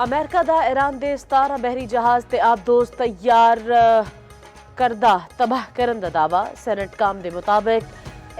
America ਦਾ Iran ਦੇ 17 ਬਹਿਰੀ ਜਹਾਜ਼ ਤੇ ਆਬਦੋਜ਼ ਤਿਆਰ ਕਰਦਾ ਤਬਾਹ ਕਰਨ ਦਾ ਦਾਅਵਾ। ਸੈਨੇਟ ਕਾਮ ਦੇ ਮੁਤਾਬਕ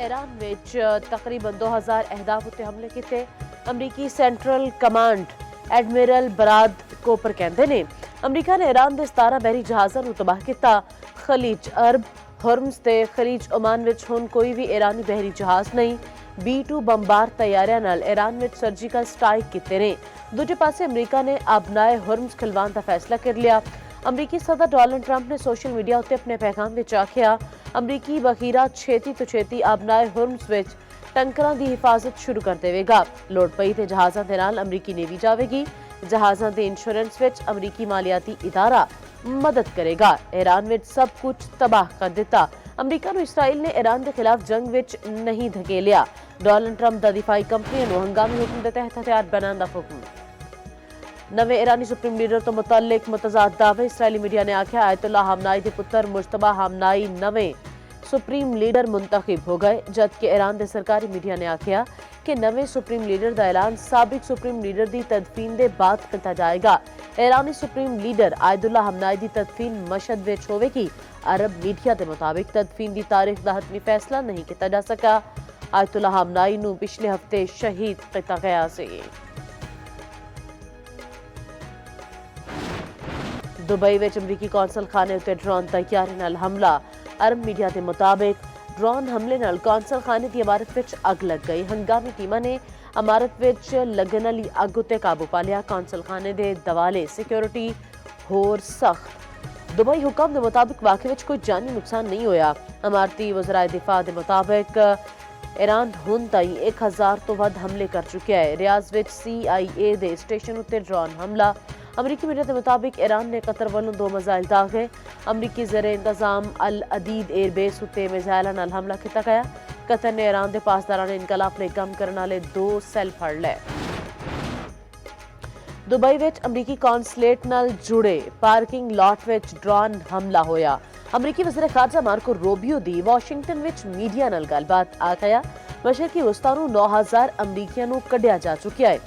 ईरान ਵਿੱਚ ਤਕਰੀਬਨ 2000 ਅਹਿਦਾਫ ਉੱਤੇ ਹਮਲੇ ਕੀਤੇ। ਅਮਰੀਕੀ ਸੈਂਟਰਲ ਕਮਾਂਡ ਐਡਮਿਰਲ ਬਰਾਦ ਕੋਪਰ ਕਹਿੰਦੇ ਨੇ ਅਮਰੀਕਾ ਨੇ ईरान ਦੇ 17 ਬਹਿਰੀ ਜਹਾਜ਼ਾਂ ਨੂੰ ਤਬਾਹ ਕੀਤਾ। ਖਲੀਜ ਅਰਬ, ਹੁਰਮਜ਼ ਤੇ ਖਲੀਜ ਓਮਾਨ ਵਿੱਚ ਹੁਣ ਕੋਈ ਵੀ ईरानी ਬਹਿਰੀ ਜਹਾਜ਼ ਨਹੀਂ। B-2 ਬੰਬਾਰ ਤैयारियां ਨਾਲ ईरान ਵਿੱਚ ਸਰਜੀਕਲ ਸਟ੍ਰਾਈਕ ਕੀਤੇ ਨੇ। ਦੂਜੇ ਪਾਸੇ ਅਮਰੀਕਾ ਨੇ ਅਬਨਾਏ ਹੁਰਮਜ਼ ਖਿਲਵਾਉਣ ਦਾ ਫੈਸਲਾ ਕਰ ਲਿਆ। ਅਮਰੀਕੀ ਸਦਰ ਡੋਨਾਲਡ ਟਰੰਪ ਨੇ ਸੋਸ਼ਲ ਮੀਡੀਆ ਉੱਤੇ ਆਪਣੇ ਪੈਗਾਮ ਵਿੱਚ ਆਖਿਆ ਅਮਰੀਕੀ ਵਖੀਰਾ ਛੇਤੀ ਤੋਂ ਛੇਤੀ ਅਬਨਾਏ ਹੁਰਮਜ਼ ਵਿੱਚ ਟੰਕਰਾਂ ਦੀ ਹਿਫਾਜ਼ਤ ਸ਼ੁਰੂ ਕਰ ਦੇਵੇਗਾ। ਲੋੜ ਪਈ ਤੇ ਜਹਾਜ਼ਾਂ ਦੇ ਨਾਲ ਅਮਰੀਕੀ ਨੇਵੀ ਜਾਵੇਗੀ। ਜਹਾਜ਼ਾਂ ਦੇ ਇੰਸ਼ੋਰੈਂਸ ਵਿੱਚ ਅਮਰੀਕੀ ਮਾਲੀਆਤੀ ਇਦਾਰਾ ਮਦਦ ਕਰੇਗਾ। ईरान ਵਿੱਚ ਸਭ ਕੁਝ ਤਬਾਹ ਕਰ ਦਿੱਤਾ। ਅਮਰੀਕਾ ਨੂੰ ਇਸਰਾਈਲ ਨੇ ईरान ਦੇ ਖਿਲਾਫ ਜੰਗ ਵਿੱਚ ਨਹੀਂ ਧਕੇਲਿਆ। ਡੋਨਾਲਡ ਟਰੰਪ ਦਾ ਦਿਫਾਈ ਕੰਪਨੀਆਂ ਨੂੰ ਹੰਗਾਮੀ ਹੁਕਮ ਦੇ ਤਹਿਤ ਹਥਿਆਰ ਬਣਾਉਣ ਦਾ ਹੁਕਮ। ਨਵੇਂ ईरानी ਸੁਪਰੀਮ ਲੀਡਰ ਤੋਂ ਮੁਤਅਲਕ ਮੁਤਜ਼ਾਦ ਦਾਅਵੇ। ਇਸਰਾਈਲੀ ਮੀਡੀਆ ਨੇ ਆਖਿਆ ਆਇਤੁੱਲਾ ਹਮਨਾਈ ਦੇ ਪੁੱਤਰ ਮੁਜਤਬਾ ਹਮਨਾਈ ਨਵੇਂ ਸੁਪਰੀਮ ਲੀਡਰ ਮੁੰਤਖਬ ਹੋ ਗਏ, ਜਦਕਿ ईरान ਦੇ ਸਰਕਾਰੀ ਮੀਡੀਆ ਨੇ ਆਖਿਆ ਕਿ ਨਵੇਂ ਸੁਪਰੀਮ ਲੀਡਰ ਦਾ ਐਲਾਨ ਸਾਬਿਕ ਸੁਪਰੀਮ ਲੀਡਰ ਦੀ ਤਦਫੀਨ ਦੇ ਬਾਅਦ ਕੀਤਾ ਜਾਏਗਾ। ईरानी ਸੁਪਰੀਮ ਲੀਡਰ ਆਇਤੁੱਲਾ ਹਮਨਾਈ ਦੀ ਤਦਫੀਨ ਮਸ਼ਹਦ ਵਿੱਚ ਹੋਵੇਗੀ। ਅਰਬ ਮੀਡੀਆ ਦੇ ਮੁਤਾਬਕ ਤਦਫੀਨ ਦੀ ਤਾਰੀਖ ਦਾ ਹਤਮੀ ਫੈਸਲਾ ਨਹੀਂ ਕੀਤਾ ਜਾ ਸਕਿਆ। ਆਇਤੁੱਲਾ ਹਮਨਾਈ ਨੂੰ ਪਿਛਲੇ ਹਫਤੇ ਸ਼ਹੀਦ ਕੀਤਾ ਗਿਆ ਸੀ। ਦੁਬਈ ਵਿੱਚ ਅਮਰੀਕੀ ਕੌਂਸਲ ਖਾਨੇ ਉੱਤੇ ਡਰੋਨ ਤਿਆਰੀ ਨਾਲ ਹਮਲਾ। ਅਰਬ ਮੀਡੀਆ ਦੇ ਮੁਤਾਬਕ ਡਰੋਨ ਹਮਲੇ ਨਾਲ ਕੌਂਸਲ ਖਾਨੇ ਦੀ ਇਮਾਰਤ ਵਿੱਚ ਅੱਗ ਲੱਗ ਗਈ। ਹੰਗਾਮੀ ਟੀਮਾਂ ਨੇ ਇਮਾਰਤ ਵਿੱਚ ਲੱਗਣ ਵਾਲੀ ਅੱਗ ਉੱਤੇ ਕਾਬੂ ਪਾ ਲਿਆ। ਕੌਂਸਲ ਖਾਨੇ ਦੇ ਦਵਾਲੇ ਸਿਕਿਉਰਿਟੀ ਹੋਰ ਸਖਤ। ਦੁਬਈ ਹੁਕਮ ਦੇ ਮੁਤਾਬਕ ਵਾਕਿਆ ਵਿੱਚ ਕੋਈ ਜਾਨੀ ਨੁਕਸਾਨ ਨਹੀਂ ਹੋਇਆ। ਇਮਾਰਤੀ ਵਜ਼ਰਾਏ ਦਿਫਾ ਦੇ ਮੁਤਾਬਕ ईरान ਹੁਣ ਤਾਈਂ 1000 ਤੋਂ ਵੱਧ ਹਮਲੇ ਕਰ ਚੁੱਕਿਆ ਹੈ। ਰਿਆਜ਼ ਵਿੱਚ CIA ਦੇ ਸਟੇਸ਼ਨ ਉੱਤੇ ਡਰੋਨ ਹਮਲਾ। ਅਮਰੀਕੀ ਮੀਡੀਆ ਦੇ ਮੁਤਾਬਕ ईरान ਨੇ ਕਤਰ ਵੱਲੋਂ 2 ਮਿਜ਼ਾਈਲ ਦਾਗੇ। ਅਮਰੀਕੀ ਜ਼ਰ ਇੰਤਜ਼ਾਮ ਅਲ ਅਦੀਦ 에ਅਰਬੇਸ ਉੱਤੇ ਮਿਜ਼ਾਈਲਾਂ ਨਾਲ ਹਮਲਾ ਕੀਤਾ ਗਿਆ। ਕਤਰ ਨੇ ईरान ਦੇ ਪਾਸਦਾਰਾਨੇ ਇਨਕਲਾਬ ਲਈ ਕੰਮ ਕਰਨ ਵਾਲੇ 2 ਸੈੱਲ ਫੜ ਲਏ। ਦੁਬਈ ਵਿੱਚ ਅਮਰੀਕੀ ਕੌਂਸਲੇਟ ਨਾਲ ਜੁੜੇ ਪਾਰਕਿੰਗ ਲਾਟ ਵਿੱਚ ਡਰੋਨ ਹਮਲਾ ਹੋਇਆ। ਅਮਰੀਕੀ ਵਜ਼ੀਰ ਖਾਰਜਾ ਮਾਰਕੋ ਰੂਬੀਓ ਦੀ ਵਾਸ਼ਿੰਗਟਨ ਵਿੱਚ ਮੀਡੀਆ ਨਾਲ ਗੱਲਬਾਤ ਆਖਿਆ ਮਸ਼ਰਕੀ ਵਸਤਾ ਨੂੰ 9000 ਅਮਰੀਕੀਆਂ ਨੂੰ ਕੱਢਿਆ ਜਾ ਚੁੱਕਿਆ ਹੈ।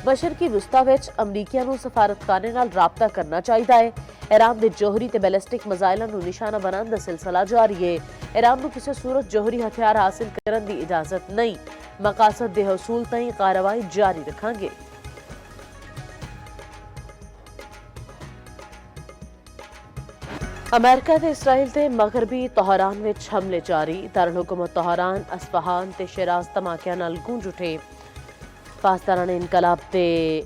ਮਸ਼ਰਕੀ ਵਸਤਾ ਵਿੱਚ ਅਮਰੀਕੀਆਂ ਨੂੰ ਸਫਾਰਤਖਾਨੇ ਨਾਲ ਰਾਬਤਾ ਕਰਨਾ ਚਾਹੀਦਾ ਹੈ। ईरान ਦੇ ਜੋਹਰੀ ਤੇ ਬੈਲਿਸਟਿਕ ਮਿਜ਼ਾਈਲਾਂ ਨੂੰ ਨਿਸ਼ਾਨਾ ਬਣਾਉਣ ਦਾ ਸਿਲਸਿਲਾ ਜਾਰੀ ਹੈ। ईरान ਨੂੰ ਕਿਸੇ ਸੂਰਤ ਜੋਹਰੀ ਹਥਿਆਰ ਹਾਸਿਲ ਕਰਨ ਦੀ ਇਜਾਜ਼ਤ ਨਹੀਂ। ਮਕਾਸਦ ਦੇ ਹਸੂਲ ਤਾਈਂ ਕਾਰਵਾਈ ਜਾਰੀ ਰੱਖਾਂਗੇ। ਅਮਰੀਕਾ ਤੇ ਇਸਰਾਈਲ ਤੇ ਮਗਰਬੀ ਤਹਿਰਾਨ ਵਿੱਚ ਹਮਲੇ ਜਾਰੀ। ਦਾਰੁਲ ਹੁਕੂਮਤ ਤਹਿਰਾਨ, ਅਸਫਹਾਨ ਤੇ ਸ਼ਿਰਾਜ਼ ਧਮਾਕਿਆਂ ਨਾਲ ਗੂੰਜ ਉੱਠੇ। ਪਾਸਦਾਰਾਨੇ ਇਨਕਲਾਬ ਦੇ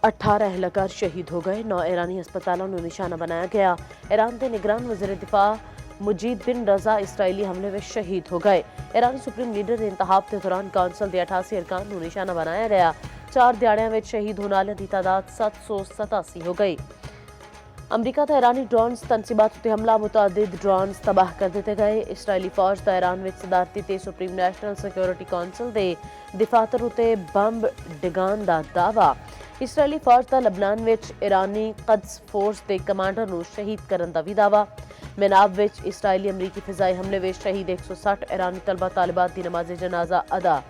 18 ਅਹਿਲਕਾਰ ਸ਼ਹੀਦ ਹੋ ਗਏ। 9 ईरानी ਹਸਪਤਾਲਾਂ ਨੂੰ ਨਿਸ਼ਾਨਾ ਬਣਾਇਆ ਗਿਆ। ईरान ਦੇ ਨਿਗਰਾਨ ਵਜ਼ੀਰ ਦਿਫਾ ਮੁਜੀਦ ਬਿਨ ਰਜ਼ਾ ਇਸਰਾਈਲੀ ਹਮਲੇ ਵਿੱਚ ਸ਼ਹੀਦ ਹੋ ਗਏ। ईरानी ਸੁਪਰੀਮ ਲੀਡਰ ਦੇ ਇੰਤਖਾਬ ਦੇ ਦੌਰਾਨ ਕੌਂਸਲ ਦੇ 88 ਅਰਕਾਨ ਨੂੰ ਨਿਸ਼ਾਨਾ ਬਣਾਇਆ ਗਿਆ। 4 ਦਿਹਾੜਿਆਂ ਵਿੱਚ ਸ਼ਹੀਦ ਹੋਣ ਵਾਲਿਆਂ ਦੀ ਤਾਦਾਦ 787 ਹੋ ਗਈ। ਅਮਰੀਕਾ ਦਾ ईरानी ਡਰੋਨਸ ਤਨਸੀਬਾਤ ਉੱਤੇ ਹਮਲਾ। ਮੁਤਅੱਦਿਦ ਡਰੋਨਸ ਤਬਾਹ ਕਰ ਦਿੱਤੇ ਗਏ। ਇਸਰਾਈਲੀ ਫੌਜ ਦਾ ईरान ਵਿੱਚ ਸਦਾਰਤੀ ਤੇ ਸੁਪਰੀਮ ਨੈਸ਼ਨਲ ਸਿਕਿਉਰਿਟੀ ਕੌਂਸਲ ਦੇ ਦਿਫਾਤਰ ਉੱਤੇ ਬੰਬ ਡਿਗਾਉਣ ਦਾ ਦਾਅਵਾ। ਇਸਰਾਈਲੀ ਫੌਜ ਦਾ ਲਬਨਾਨ ਵਿੱਚ ईरानी ਕਦਸ ਫੋਰਸ ਦੇ ਕਮਾਂਡਰ ਨੂੰ ਸ਼ਹੀਦ ਕਰਨ ਦਾ ਵੀ ਦਾਅਵਾ। ਮੈਨਾਬ ਵਿੱਚ ਇਸਰਾਈਲੀ ਅਮਰੀਕੀ ਫਿਜ਼ਾਈ ਹਮਲੇ ਵਿੱਚ ਸ਼ਹੀਦ 160 ईरानी ਤਲਬਾ ਤਾਲਿਬਾਤ ਦੀ ਨਮਾਜ਼ ਜਨਾਜ਼ਾ ਅਦਾ।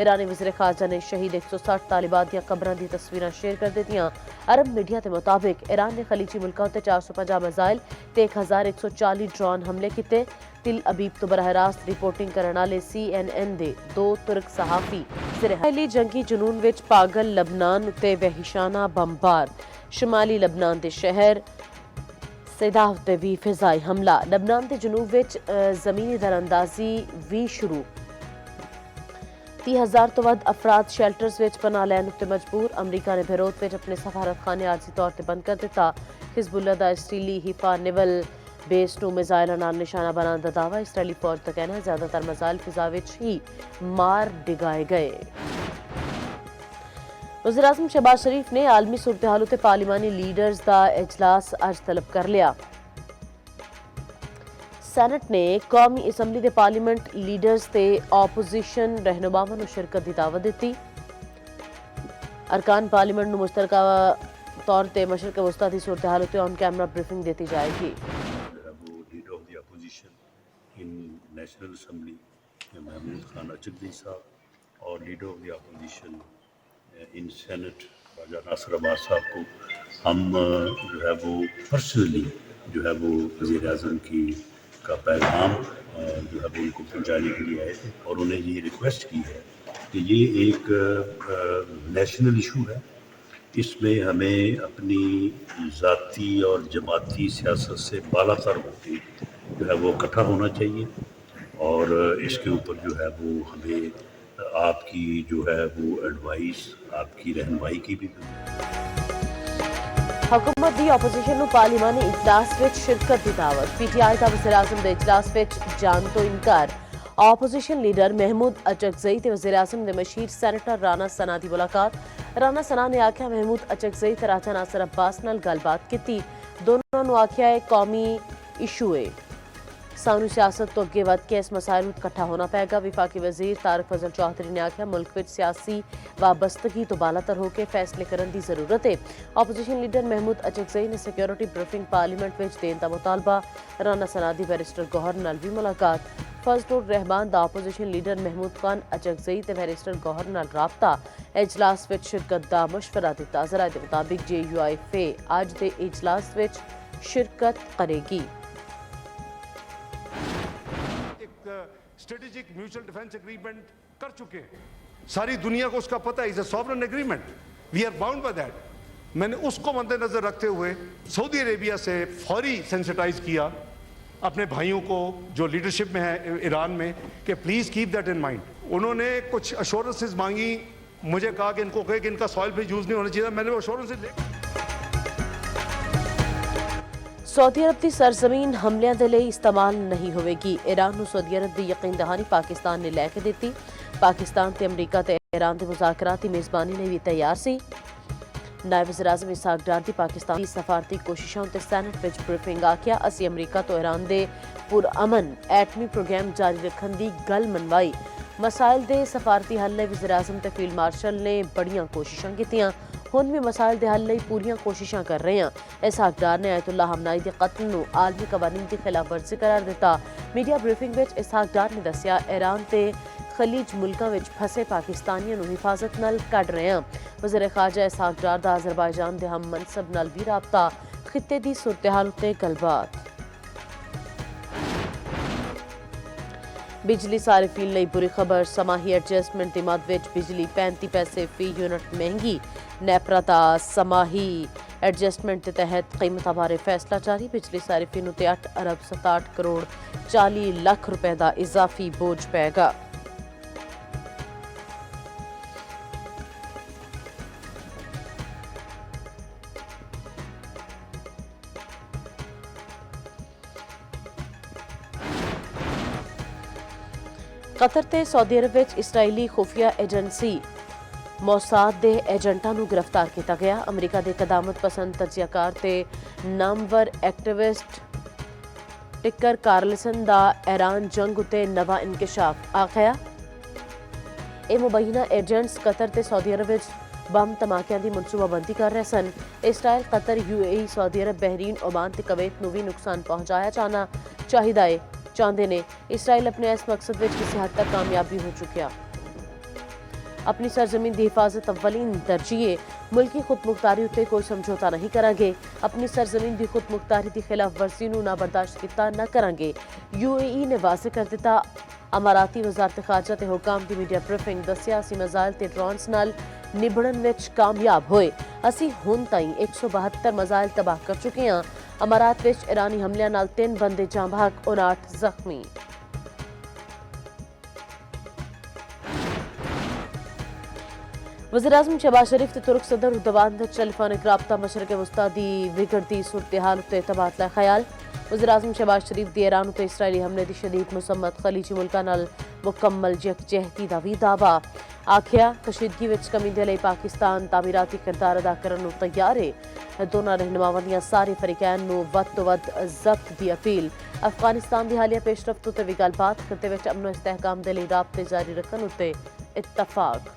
ईरानी वज़ीर ख़ारजा ने शहीद 160 तालिबात ਦੀਆਂ ਕਬਰਾਂ ਦੀ ਤਸਵੀਰਾਂ ਸ਼ੇਅਰ ਕਰ ਦਿੱਤੀਆਂ। ਅਰਬ ਮੀਡੀਆ ਦੇ ਮੁਤਾਬਕ ईरान ਨੇ ਖਲੀਜੀ ਮੁਲਕਾਂ ਉੱਤੇ 450 ਮਿਜ਼ਾਈਲ ਤੇ 1140 ਡਰੋਨ ਹਮਲੇ ਕੀਤੇ। ਤਿਲ ਅਬੀਬ ਤੋਂ ਬਰਾਹ ਰਾਸਤ ਰਿਪੋਰਟਿੰਗ ਕਰਨ ਵਾਲੇ CNN ਦੇ 2 ਤੁਰਕ ਸਹਾਫੀ ਇਸਰਾਈਲੀ ਜੰਗੀ ਜਨੂਨ ਵਿੱਚ ਪਾਗਲ ਲਬਨਾਨ ਉੱਤੇ ਵਹਿਸ਼ਾਨਾ ਬੰਬਾਰ। ਸ਼ਮਾਲੀ ਲਬਨਾਨ ਦੇ ਸ਼ਹਿਰ ਸੈਦਾਹ ਉੱਤੇ ਵੀ ਫਿਜ਼ਾਈ ਹਮਲਾ। ਲਬਨਾਨ ਦੇ ਜਨੂਬ ਵਿੱਚ ਜ਼ਮੀਨੀ ਦਰਅੰਦਾਜ਼ੀ ਵੀ ਸ਼ੁਰੂ। 30,000 ਤੋਂ ਵੱਧ ਅਫਰਾਦ ਸ਼ੈਲਟਰਸ ਵਿੱਚ ਪਨਾਹ ਲੈਣ ਉੱਤੇ ਮਜਬੂਰ। ਅਮਰੀਕਾ ਨੇ ਬੇਰੂਤ ਵਿੱਚ ਆਪਣੇ ਸਫਾਰਤਖਾਨੇ ਆਰਜ਼ੀ ਤੌਰ ਤੇ ਬੰਦ ਕਰ ਦਿੱਤਾ। ਹਿਜ਼ਬੁੱਲਾ ਦਾ ਇਸਰਾਈਲੀ ਹਿਫਾ ਨੇਵਲ ਬੇਸ ਨੂੰ ਮਿਜ਼ਾਈਲਾਂ ਨਾਲ ਨਿਸ਼ਾਨਾ ਬਣਾਉਣ ਦਾ ਦਾਅਵਾ। ਇਸਰਾਈਲੀ ਫੌਜ ਦਾ ਕਹਿਣਾ ਹੈ ਜ਼ਿਆਦਾਤਰ ਮਿਜ਼ਾਈਲ ਫਿਜ਼ਾ ਵਿੱਚ ਹੀ ਮਾਰ ਡਿਗਾਏ ਗਏ। ਵਜ਼ੀਰ ਆਜ਼ਮ ਸ਼ਹਿਬਾਜ਼ ਸ਼ਰੀਫ ਨੇ ਆਲਮੀ ਸੂਰਤ-ए-हाल ਉੱਤੇ ਪਾਰਲੀਮਾਨੀ ਲੀਡਰਜ਼ ਦਾ ਇਜਲਾਸ ਅੱਜ ਤਲਬ ਕਰ ਲਿਆ। ਸੈਨੇਟ ਨੇ ਕੌਮੀ ਅਸੈਂਬਲੀ ਦੇ ਪਾਰਲੀਮੈਂਟ ਲੀਡਰਜ਼ ਤੇ ਆਪੋਜੀਸ਼ਨ ਰਹਿਨੁਮਾਵਾਂ ਨੂੰ ਸ਼ਿਰਕਤ ਦੀ ਦਾਵਤ ਦਿੱਤੀ। ਅਰਕਾਨ ਪਾਰਲੀਮੈਂਟ ਨੂੰ ਮੁਸ਼ਤਰਕਾ ਤੌਰ ਤੇ ਮਸ਼ਰਕ ਵਸਤਾ ਦੀ ਸੂਰਤ-ए-हाल ਉੱਤੇ ਔਨ ਕੈਮਰਾ ਬਰੀਫਿੰਗ ਦਿੱਤੀ ਜਾਏਗੀ। Leader of the opposition in national assembly Mahmood Khan Achakzai Sahib और leader of the opposition in senate Khwaja Nasir Abbas Sahib को हम जो है वो पर्सनली जो है वो वज़ीर-ए-आज़म का पैगाम जो है वो उनको पहुँचाने के लिए आए थे और उन्हें ये रिक्वेस्ट की है कि ये एक नेशनल इशू है। इसमें हमें अपनी ज़ाती और जमाती सियासत से बालातर होके जो है वो इकट्ठा होना चाहिए और इसके ऊपर जो है वो हमें आपकी जो है वो एडवाइस, आपकी रहनुमाई की भी हुकूमत दी ऑपोजिशन ਨੂੰ ਪਾਰਲੀਮਾਨੀ ਇਜਲਾਸ ਵਿੱਚ ਸ਼ਿਰਕਤ ਦੀ ਦਾਵਤ ਪੀਟੀਆਈ ਦਾ ਵਜ਼ੀਰ-ਆਜ਼ਮ ਦੇ ਇਜਲਾਸ ਵਿੱਚ ਜਾਣ ਤੋਂ ਇਨਕਾਰ ਆਪੋਜੀਸ਼ਨ ਲੀਡਰ ਮਹਿਮੂਦ ਅਚਕਜ਼ਈ ਤੇ ਵਜ਼ੀਰ-ਆਜ਼ਮ ਦੇ ਮਸ਼ੀਰ ਸੈਨੇਟਰ ਰਾਣਾ ਸਨਾ ਦੀ ਮੁਲਾਕਾਤ ਰਾਣਾ ਸਨਾ ਨੇ ਆਖਿਆ ਮਹਿਮੂਦ ਅਚਕਜ਼ਈ ਤੇ ਰਾਜਾ ਨਾਸਰ ਅब्बास ਨਾਲ ਗੱਲਬਾਤ ਕੀਤੀ ਦੋਨਾਂ ਨੂੰ ਆਖਿਆ ਇਹ ਕੌਮੀ ਇਸ਼ੂ ਹੈ ਸਾਨੂੰ ਸਿਆਸਤ ਤੋਂ ਅੱਗੇ ਵੱਧ ਕੇ ਇਸ ਮਸਾਇਲ ਨੂੰ ਇਕੱਠਾ ਹੋਣਾ ਪਏਗਾ ਵਿਫਾਕੀ ਵਜ਼ੀਰ ਤਾਰਿਕ ਫਜ਼ਲ ਚੌਧਰੀ ਨੇ ਆਖਿਆ ਮੁਲਕ ਵਿੱਚ ਸਿਆਸੀ ਵਾਬਸਤਗੀ ਤੋਂ ਬਾਲਾਤਰ ਹੋ ਕੇ ਫੈਸਲੇ ਕਰਨ ਦੀ ਜ਼ਰੂਰਤ ਹੈ ਆਪੋਜੀਸ਼ਨ ਲੀਡਰ ਮਹਿਮੂਦ ਅਚਕਜ਼ਈ ਨੇ ਸਿਕਿਉਰਿਟੀ ਬਰੀਫਿੰਗ ਪਾਰਲੀਮੈਂਟ ਵਿੱਚ ਦੇਣ ਦਾ ਮੁਤਾਲਬਾ ਰਾਣਾ ਸਨਾ ਦੀ ਬੈਰਿਸਟਰ ਗੌਹਰ ਨਾਲ ਵੀ ਮੁਲਾਕਾਤ ਫਜ਼ਲੁਰ ਰਹਿਮਾਨ ਦਾ ਆਪੋਜੀਸ਼ਨ ਲੀਡਰ ਮਹਿਮੂਦ ਖਾਨ ਅਚਕਜ਼ਈ ਤੇ ਬੈਰਿਸਟਰ ਗੌਹਰ ਨਾਲ ਰਾਬਤਾ ਇਜਲਾਸ ਵਿੱਚ ਸ਼ਿਰਕਤ ਦਾ ਮਸ਼ਵਰਾ ਦਿੱਤਾ ਜ਼ਰਾ ਦੇ ਮੁਤਾਬਿਕ JUIFA ਅੱਜ ਦੇ ਇਜਲਾਸ ਵਿੱਚ ਸ਼ਿਰਕਤ ਕਰੇਗੀ स्ट्रेटेजिक म्यूचुअल डिफेंस एग्रीमेंट कर चुके हैं सारी दुनिया को उसका पता है is a sovereign agreement we are bound by that मैंने उसको मद्देनजर रखते हुए सऊदी अरेबिया से फौरी सेंसिटाइज किया अपने भाइयों को जो लीडरशिप में है ईरान में कि please keep that in mind उन्होंने कुछ अश्योरेंसेस मांगी मुझे कहा कि इनको कहे कि इनका सॉइल पे यूज नहीं होना चाहिए मैंने वो अश्योरेंसेस सऊदी अरब की सरजमीन हमलियां दे लई इस्तेमाल नहीं होवेगी ईरान नूं सऊदी अरब की यकीन दहानी पाकिस्तान ने लैके दित्ती पाकिस्तान ते अमरीका ते ईरान के मुज़ाकरात की मेज़बानी ने भी तैयार सी नायब वज़ीर-आज़म इसहाक डार दी पाकिस्तान की सफारती कोशिशों ते सैनेट विच ब्रीफिंग आखिया असी अमरीका तो ईरान दे पुरअमन एटमी प्रोग्राम जारी रखन दी गल मनवाई मसाइल दे सफारती हल लई वज़ीर-आज़म ते फील्ड मार्शल ने बड़ियां कोशिशां कीतियां हुण भी मसाइल दे हल लई पूरियां कोशिशां कर रहे हैं इसहाक डार ने आयतुल्लाह हमनाई दे कत्ल नूं आलमी कवानीन दी खिलाफवर्जी करार दिता मीडिया ब्रीफिंग विच इसहाक डार ने दस्सिया ईरान ते खलीज मुल्कां विच फसे पाकिस्तानियां नूं हिफाजत नाल कढ रहे हैं वज़ीर खारजा इसहाक डार दा अज़रबाईजान दे हम मनसब नाल भी राबता खित्ते दी सूरत-ए-हाल उत्ते गलबात बिजली सारिफीन लई बुरी खबर समाही एडजस्टमेंट दी मद विच बिजली 35 पैसे फी यूनिट महंगी नेपरा दा समाही एडजस्टमेंट के तहत कीमत बारे फैसला जारी बिजली सारिफीन उत्ते 8 अरब 67 करोड़ 40 लाख रुपए का इजाफी बोझ पैगा कतर ते सऊदी अरब विच इसराइली खुफिया एजेंसी मोसाद दे एजेंटां नूं गिरफ्तार किया गया अमरीका दे कदामत पसंद तजियाकार ते नामवर एक्टिविस्ट टिकर कार्लसन दा ईरान जंग उत्ते नवा इंकशाफ आखिया ए मुबैना एजेंट्स कतर ते सऊदी अरब विच बम धमाकिਆਂ ਦੀ ਮਨਸੂਬਾਬੰਦੀ ਕਰ ਰਹੇ ਸਨ ਇਸਰਾइल कतर UAE सऊदी अरब बहरीन ओमान ते कवैत ਨੂੰ ਵੀ ਨੁਕਸਾਨ ਪਹੁੰਚਾਇਆ ਜਾਣਾ ਚਾਹੀਦਾ ਹੈ चाहते ने इसराइल अपने इस मकसद में किसी हद तक कामयाबी हो चुकिया अपनी सरजमीन की हिफाजत अव्वलीन तरजीह मुल्की खुद मुख्तारी उत्ते कोई समझौता नहीं करांगे अपनी सरजमीन की खुद मुख्तारी की खिलाफ वर्जी नूं ना बर्दाश्त किया न करांगे UAE ने वाज़े कर दिता अमाराती वजारत खारजा ते हुकाम की मीडिया ब्रीफिंग दस्सिया असी मजाइल ते ड्रोन्स नाल निबड़न विच कामयाब होए असी हुण ताईं 172 मजाइल तबाह कर चुके हैं अमारात विच ईरानी हमलियां नाल 3 बंदे जां बहक 59 जख्मी वज़ीर-ए-आज़म शहबाज शरीफ ते तुर्क सदर उर्दवान विच टेलीफोनिक राबता मशरक़ वस्ता दी बिगड़ती सूरत-ए-हाल उत्ते तबादला ख्याल वज़ीर-ए-आज़म शहबाज शरीफ दी ईरान उत्ते इसराइली हमले दी शदीद मुसम्मत खलीजी मुल्कां नाल मुकम्मल यकजहती दा भी दावा आखिया कशीदगी विच कमी दे लई पाकिस्तान तामीराती किरदार अदा करन नूं तैयार है दोनों रहनुमावां दियां सारे फरीकैन नूं वध तो वध ज़ब्त दी अपील अफगानिस्तान दी हालिया पेशरफ्त उत्ते भी गलबात खित्ते विच अमन इस्तेहकाम दे लई राबते जारी रखन उत्ते इत्तफाक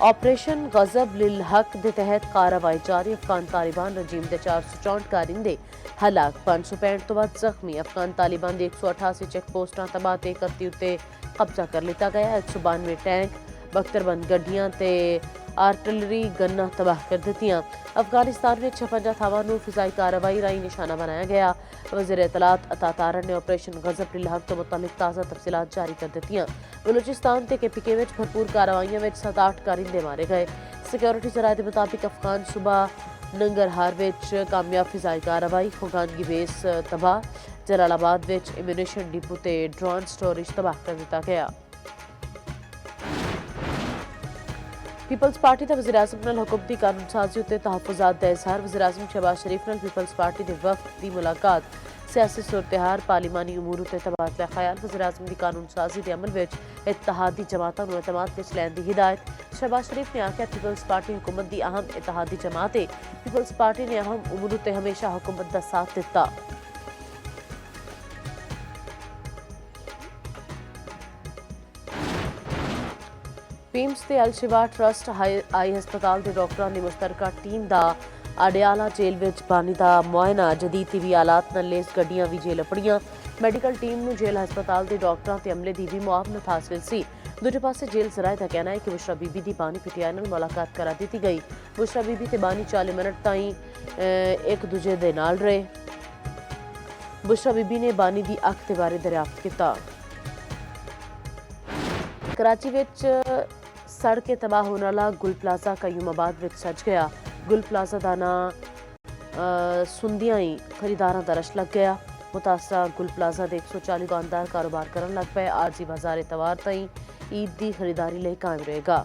ऑपरेशन गजब लिल हक दे तहत कार्रवाई जारी अफगान तालिबान रजीम दे 464 कारिंदे हलाक 565 तो बाद जख्मी अफगान तालिबान दे 188 चेक पोस्टां तबाह ते 31 उत्ते कब्जा कर लिया गया। 192 टैंक, बख्तरबंद गड्डियां ते आर्टिलरी गन्ना तबाह कर दित्तियां। अफगानिस्तान में 56 थावां नूं फिजाई कार्रवाई राही निशाना बनाया गया। वज़ीर इत्तलात अता तारन ने ऑपरेशन गजब लिहाक तो मुतल्लिक ताज़ा तफसीलात जारी कर दित्तियां। बलूचिस्तान ते KPK विच भरपूर कार्रवाइयां विच 7-8 कारिंदे मारे गए। सिक्योरिटी जराए दे मुताबिक अफगान सूबा नंगरहार विच कामयाब फिजाई कार्रवाई, होगानगी बेस तबाह, जलालाबाद विच एम्यूनेशन डिपो ते ड्रोन स्टोरेज तबाह कर दिता गया। पीपल्स पार्टी दा वज़ीर आज़म नाल हुकूमती कानून साजी उत्ते तहफ़्फ़ुज़ात दा इज़हार। वज़ीर आज़म शहबाज शरीफ नाल पीपल्स पार्टी दे वफ़द दी मुलाकात, सियासी सूरत-ए-हाल, पार्लिमानी उमूर उत्ते तबादला ख्याल। वज़ीर आज़म दी कानून साजी दे अमल विच इत्तेहादी जमातां नूं एतमाद विच लैण दी हिदायत। शहबाज शरीफ ने आख्या पीपल्स पार्टी हुकूमत दी अहम इत्तेहादी जमात है। पीपल्स पार्टी ने अहम उमूर उत्ते हमेशा हुकूमत दा साथ दिता। पीम्स ते अल शिफा ट्रस्ट आई हस्पताल के डॉक्टरां दी मुश्तरका टीम दा अडियाला जेल विच बानी दा मुआयना, जदीद टीवी आलात नाल लैस गड्डियां भी जेल अपड़ियां। मैडिकल टीम नूं जेल हस्पताल के डॉक्टरां ते अमले दी भी मुआवनत हासिल सी। दूजे पासे जेल जराए का कहना है कि बुशरा बीबी दी बानी PTI नाल मुलाकात करा दी गई। बुशरा बीबी ते बानी 40 मिनट ताईं एक दूजे दे नाल रहे। बुशरा बीबी ने बानी दी अख दे बारे दरियाफ्त किया। कराची विच सड़के तबाह होने वाला गुल प्लाजा कयूमाबाद विच सज गया। गुल प्लाजा का नां सुनदियां ही खरीदारां दा रश लग गया। मुतासरा गुल प्लाजा के 140 दुकानदार कारोबार करन लग पे। आरजी बाजार एतवार ताईं ईद की खरीदारी लिए कायम रहेगा।